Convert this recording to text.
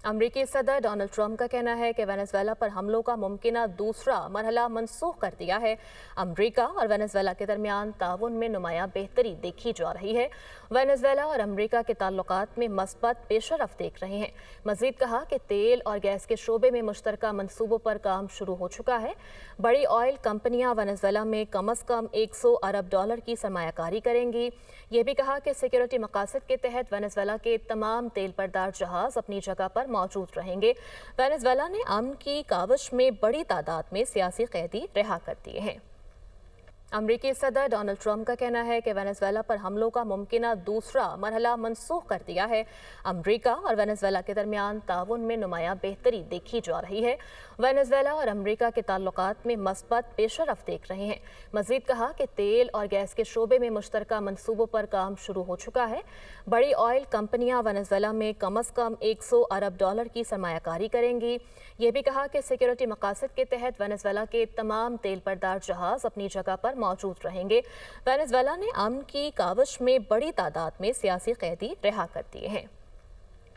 अमरीकी सदर Donald Trump का कहना है कि वेनेजुएला पर हमलों का मुमकिना दूसरा मरहला मनसूख कर दिया है। अमरीका और वेनेजुएला के दरमियान ताउन में नुमायां बेहतरी देखी जा रही है। वेनेजुएला और अमरीका के ताल्लुकात में मस्बत पेशरफ देख रहे हैं। मजीद कहा कि तेल और गैस के शोबे में मुश्तरका मनसूबों पर काम शुरू हो चुका है। बड़ी ऑयल कंपनियां वेनेजुएला में कम अज़ कम 100 अरब डॉलर की सरमायाकारी करेंगी। ये भी कहा कि सिक्योरिटी मकासद के तहत वेनेजुएला के तमाम तेल बरदार जहाज अपनी जगह पर मौजूद रहेंगे। वेनेजुएला ने अमन की काविश में बड़ी तादाद में सियासी कैदी रिहा कर दिए हैं। अमरीकी सदर डोनाल्ड ट्रंप का कहना है कि वेनेजुएला पर हमलों का मुमकिना दूसरा मरहला मनसूख कर दिया है। अमरीका और वेनेजुएला के दरमियान ताउन में नुमायां बेहतरी देखी जा रही है। वेनेजुएला और अमरीका के ताल्लुकात में मस्बत पेशरफ देख रहे हैं। मजीद कहा कि तेल और गैस के शोबे में मुश्तरका मनसूबों पर काम शुरू हो चुका है। बड़ी ऑयल कंपनियां वेनेजुएला में कम अज़ कम 100 अरब डॉलर की सरमायाकारी करेंगी। ये भी कहा कि सिक्योरिटी मकासद के तहत वेनेजुएला के तमाम तेल बरदार जहाज अपनी जगह पर मौजूद रहेंगे। वेनेजुएला ने अमन की काविश में बड़ी तादाद में सियासी कैदी रिहा कर दिए हैं।